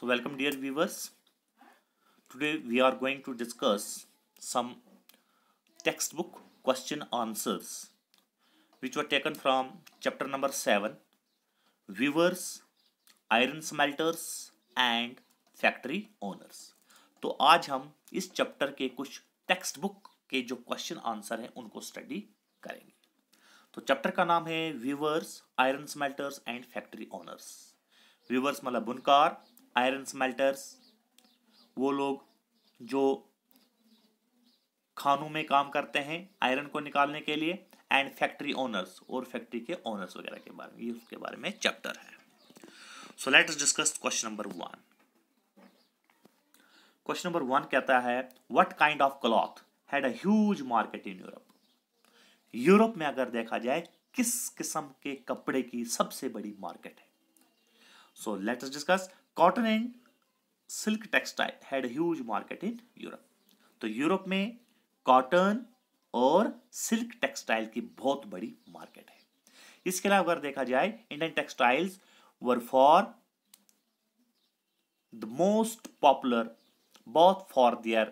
So welcome dear viewers. Today we are going to discuss some textbook question answers which were taken from chapter number 7, Weavers, Iron Smelters and Factory Owners. तो आज हम इस chapter के कुछ text book के जो question answer हैं उनको स्टडी करेंगे। तो चैप्टर का नाम है weavers, iron smelters and factory owners. Weavers मतलब बुनकार, आयरन स्मेल्टर्स वो लोग जो खानों में काम करते हैं आयरन को निकालने के लिए, एंड फैक्ट्री ओनर्स और फैक्ट्री के ओनर्स वगैरह के बारे में, ये उसके बारे में चैप्टर है। So let us discuss question number 1। Question number 1 कहता है what kind of cloth had a huge market in Europe. Europe में अगर देखा जाए किस किस्म के कपड़े की सबसे बड़ी मार्केट है। So let us discuss cotton and silk textile had huge market in Europe. तो यूरोप में कॉटन और सिल्क टेक्सटाइल की बहुत बड़ी मार्केट है। इसके अलावा अगर देखा जाए Indian textiles were for the most popular both for their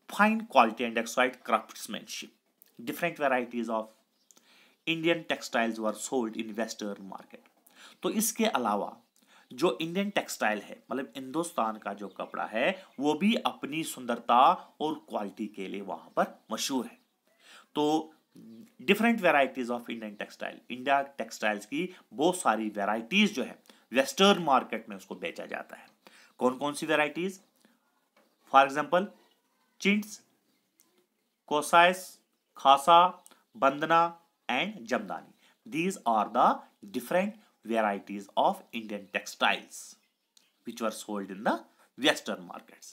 fine quality and exquisite craftsmanship. Different varieties of Indian textiles were sold in Western market. तो इसके अलावा जो इंडियन टेक्सटाइल है मतलब हिंदुस्तान का जो कपड़ा है वो भी अपनी सुंदरता और क्वालिटी के लिए वहां पर मशहूर है। तो different varieties of Indian textile, India textiles की बहुत सारी वेराइटीज जो है वेस्टर्न मार्केट में उसको बेचा जाता है। कौन कौन सी varieties? For example chintz, cossaes, khassa, bandanna and jamdani. These are the different varieties of Indian textiles which were sold in the Western markets.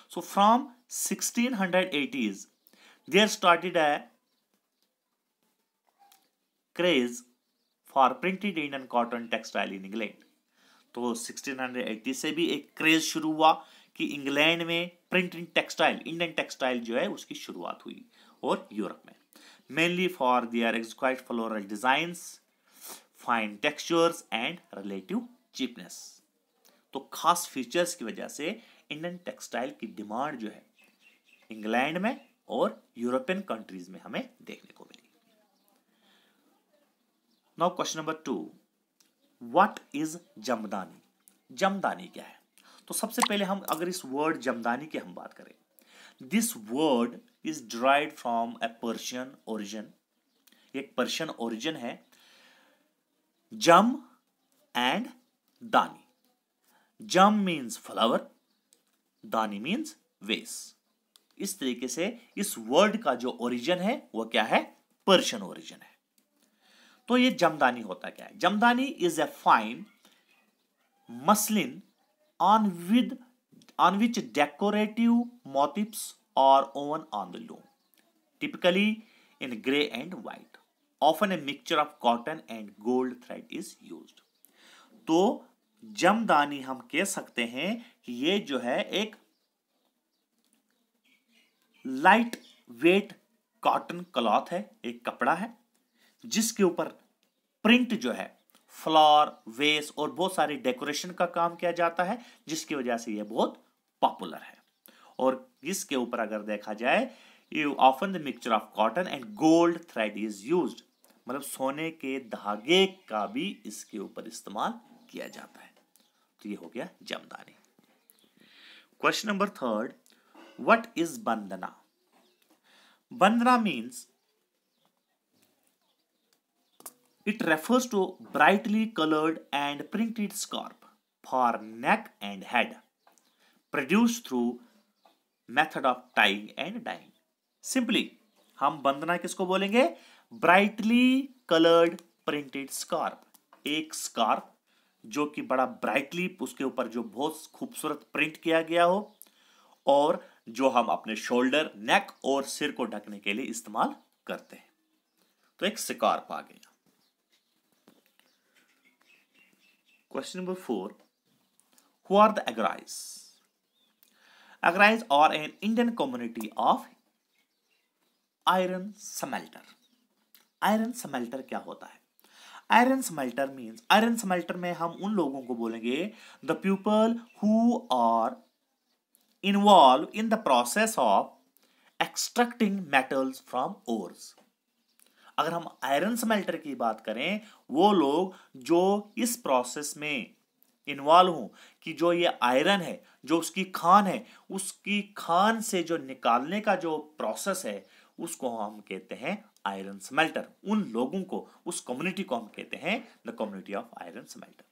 So from 1680s, there started a craze for printed Indian cotton textile in England. तो 1680 से भी एक craze शुरू हुआ कि England में printed textile, Indian textile जो है उसकी शुरुआत हुई, और यूरोप में mainly for their exquisite floral designs, fine textures and relative cheapness. तो खास फीचर्स की वजह से इंडियन टेक्सटाइल की डिमांड जो है इंग्लैंड में और यूरोपियन कंट्रीज में हमें देखने को मिली। Now question number 2, what is jamdani? Jamdani क्या है? तो सबसे पहले हम अगर इस वर्ड जमदानी की हम बात करें, this word is derived from A Persian origin. एक पर्शियन ओरिजिन है। जम एंड दानी। जम मीन्स फ्लावर, दानी मीन्स वेस। इस तरीके से इस वर्ड का जो ओरिजिन है वो क्या है? पर्शियन ओरिजिन है। तो ये जमदानी होता क्या है? Jamdani is a fine muslin on which decorative motifs are woven on the loom, typically in gray and white. Often a mixture of cotton and gold thread is used. तो जमदानी हम कह सकते हैं कि ये जो है एक लाइट वेट कॉटन क्लॉथ है, एक कपड़ा है जिसके ऊपर प्रिंट जो है फ्लावर, वेस और बहुत सारे डेकोरेशन का काम किया जाता है, जिसकी वजह से यह बहुत पॉपुलर है। और इसके ऊपर अगर देखा जाए you often the mixture of cotton and gold thread is used, मतलब सोने के धागे का भी इसके ऊपर इस्तेमाल किया जाता है। तो ये हो गया जमदानी। Question number 3, what is bandana? Bandana means it refers to brightly colored and printed scarf for neck and head, produced through method of tying and dyeing. Simply, हम बंदना किसको बोलेंगे? Brightly coloured printed scarf. एक स्कार्फ जो कि बड़ा ब्राइटली उसके ऊपर जो बहुत खूबसूरत प्रिंट किया गया हो और जो हम अपने शोल्डर, नेक और सिर को ढकने के लिए इस्तेमाल करते हैं। तो एक स्कार्फ आ गया। Question number 4, who are the Agrais? Agrais are an Indian community of iron smelter. Iron smelter क्या होता है? Iron smelter means, iron smelter में हम उन लोगों को बोलेंगे the people who are involve in the process of extracting metals from ores. अगर हम आयरन स्मेल्टर की बात करें, वो लोग जो इस प्रोसेस में इन्वॉल्व हूं कि जो ये आयरन है, जो उसकी खान है, उसकी खान से जो निकालने का जो प्रोसेस है, उसको हम कहते हैं आयरन स्मेल्टर। उन लोगों को, उस कम्युनिटी को हम कहते हैं the community of iron smelter.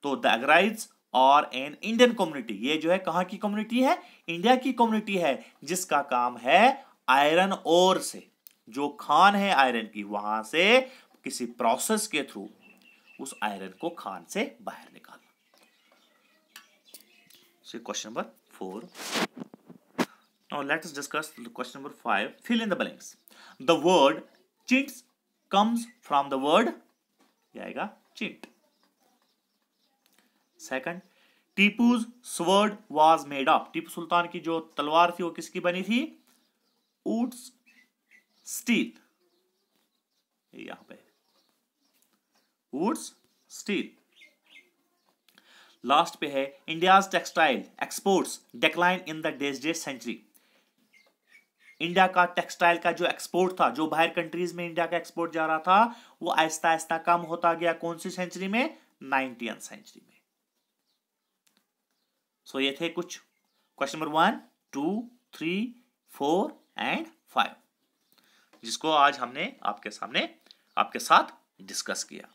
तो द अगराइज और एन इंडियन कम्युनिटी, ये जो है कहां की कम्युनिटी है? इंडिया की कम्युनिटी है, जिसका काम है आयरन ओर से, जो खान है आयरन की, वहां से किसी प्रोसेस के थ्रू उस आयरन को खान से बाहर निकालना। So question number 4. Now let us discuss question number 5. Fill in the blanks. The word chint comes from the word, ये आएगा chint. Second, Tipu's sword was made of. Tipu Sultan की जो तलवार थी वो किसकी बनी थी? Woods steel. यहां पे Woods steel. लास्ट पे है India's textile exports decline in the date century. India का टेक्सटाइल का जो एक्सपोर्ट था, जो बाहर कंट्रीज में इंडिया का एक्सपोर्ट जा रहा था, वो आहिस्ता आहिस्ता कम होता गया। कौन सी सेंचुरी में? 19वीं सेंचुरी में। सो ये थे कुछ क्वेश्चन नंबर 1, 2, 3, 4 एंड 5, जिसको आज हमने आपके साथ डिस्कस किया।